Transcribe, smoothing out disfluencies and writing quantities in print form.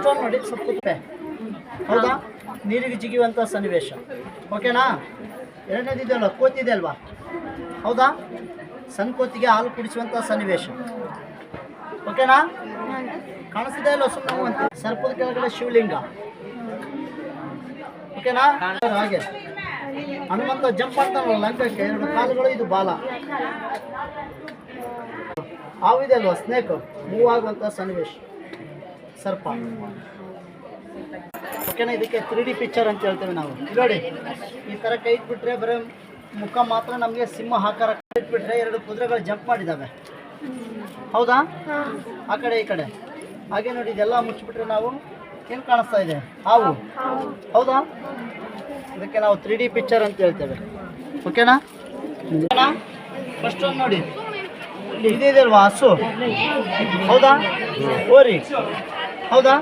First ಒಂದು ನೋಡಿ ಸ್ವಲ್ಪ ಹೌದಾ, ನೀರಿಗೆ ಜಿಗಿಯುವಂಥ ಸನ್ನಿವೇಶ. ಓಕೆನಾ? ಎರಡನೇದಿದೆಯಲ್ಲ, ಕೋತಿದೆ ಅಲ್ವಾ? ಹೌದಾ, ಸಣ್ಣ ಕೋತಿಗೆ ಹಾಲು ಕುಡಿಸುವಂಥ ಸನ್ನಿವೇಶ. ಓಕೆನಾ? ಕಾಣಿಸ್ತಿದೆ ಅಲ್ವ? ಸುಮ್ಮನೆ ಅಂತ ಸರ್ಪದ ಕೆಳಗಡೆ ಶಿವಲಿಂಗ. ಓಕೆನಾ? ಹಾಗೆ ಹನುಮಂತ ಜಂಪ್ ಆಗ್ತಾನಲ್ಲ ಲಂಕಕ್ಕೆ, ಎರಡು ಕಾಲುಗಳು, ಇದು ಬಾಲ. ಹಾವಿದೆ ಅಲ್ವಾ, ಸ್ನೇಕ್, ಮೂವ್ ಆಗುವಂಥ ಸನ್ನಿವೇಶ, ಸರ್ಪ. ಓಕೆನಾ? ಇದಕ್ಕೆ 3D ಪಿಕ್ಚರ್ ಅಂತ ಹೇಳ್ತೇವೆ ನಾವು. ನೋಡಿ, ಈ ಥರ ಕೈ ಇಟ್ಬಿಟ್ರೆ ಬರೀ ಮುಖ ಮಾತ್ರ ನಮಗೆ ಸಿಂಹ ಆಕಾರ ಇಟ್ಬಿಟ್ರೆ ಎರಡು ಕುದುರೆಗಳು ಜಂಪ್ ಮಾಡಿದ್ದಾವೆ. ಹೌದಾ? ಆ ಕಡೆ ಈ ಕಡೆ ಹಾಗೆ ನೋಡಿ, ಇದೆಲ್ಲ ಮುಚ್ಚಿಬಿಟ್ರೆ ನಾವು ಏನು ಕಾಣಿಸ್ತಾ ಇದೆ? ಹಾವು. ಹೌದಾ? ಇದಕ್ಕೆ ನಾವು 3D ಪಿಕ್ಚರ್ ಅಂತ ಹೇಳ್ತೇವೆ. ಓಕೆನಾ? ಫಸ್ಟ್ ಒಂದು ನೋಡಿ, ಇಲ್ಲಿ ಇದೆ ಅಲ್ವಾ, ಹಸು. ಹೌದಾ? ಓರಿ. ಹೌದಾ?